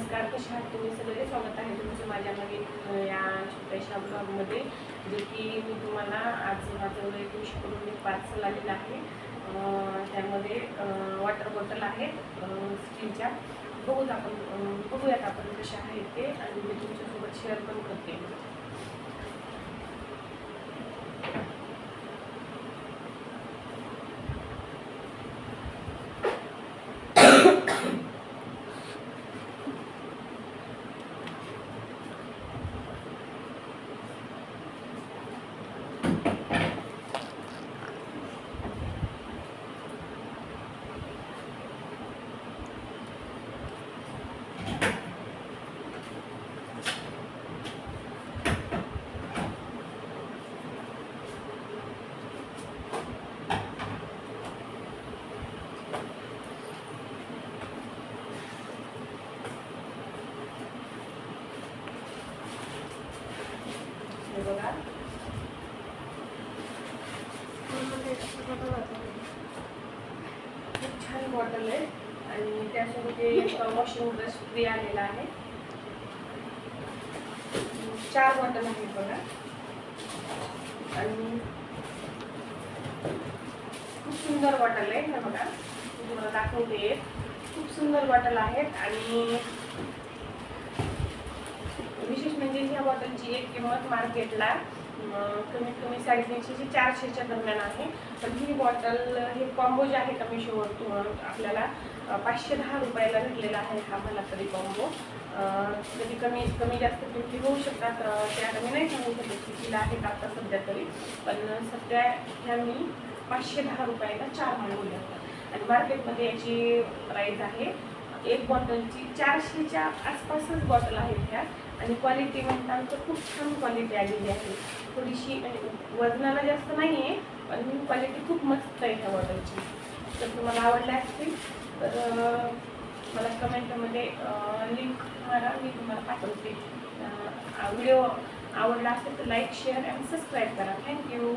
नमस्कार, कसे आहात तुम्ही सगळे? स्वागत आहे तुमचं माझ्या नवीन या छोट्याशा ब्लॉगमध्ये, जे की मी तुम्हाला आज माझं वैकुंठकडून एक पार्सल आलेलं आहे. त्यामध्ये वॉटर बॉटल आहेत स्टीलच्या. बघूयात आपण कशा आहेत ते, आणि मी तुमच्यासोबत शेअर पण करते. बघा, खूप छान बॉटल आहे, आणि त्यासोबत एक वॉशिंग ब्रश फ्री आलेला आहे. 4 बॉटल आहेत बघा, आणि खूप सुंदर बॉटल आहे. हे बघा, तुम्हाला दाखवते. खूप सुंदर बॉटल आहेत, आणि विशेष म्हणजे ह्या बॉटलची एक किंमत मार्केटला कमीत कमी 350 ते 400च्या दरम्यान आहे. पण ही बॉटल, हे कॉम्बो जे आहे कमीशोवर आपल्याला 510 रुपयाला भेटलेला आहे. हा मला तरी कॉम्बो कधी कमी जास्त किमती होऊ शकतात, त्या मी नाही सांगू शकत कितीला आहेत आता सध्या तरी. पण सध्या ह्या मी 510 रुपयाला 4 मागवल्या होत्या, आणि मार्केटमध्ये याची प्राईस आहे एक बॉटलची 400च्या आसपासच बॉटल आहेत ह्या. आणि क्वालिटी म्हणताना तर खूप छान क्वालिटी आलेली आहे. थोडीशी वजनाला जास्त नाही आहे, पण क्वालिटी खूप मस्त आहे ह्या बॉटलची. तर तुम्हाला आवडल्या असतील तर मला कमेंटमध्ये लिंक मारा, मी तुम्हाला पाठवते. व्हिडिओ आवडला असेल तर लाईक, शेअर आणि सबस्क्राईब करा. थँक्यू.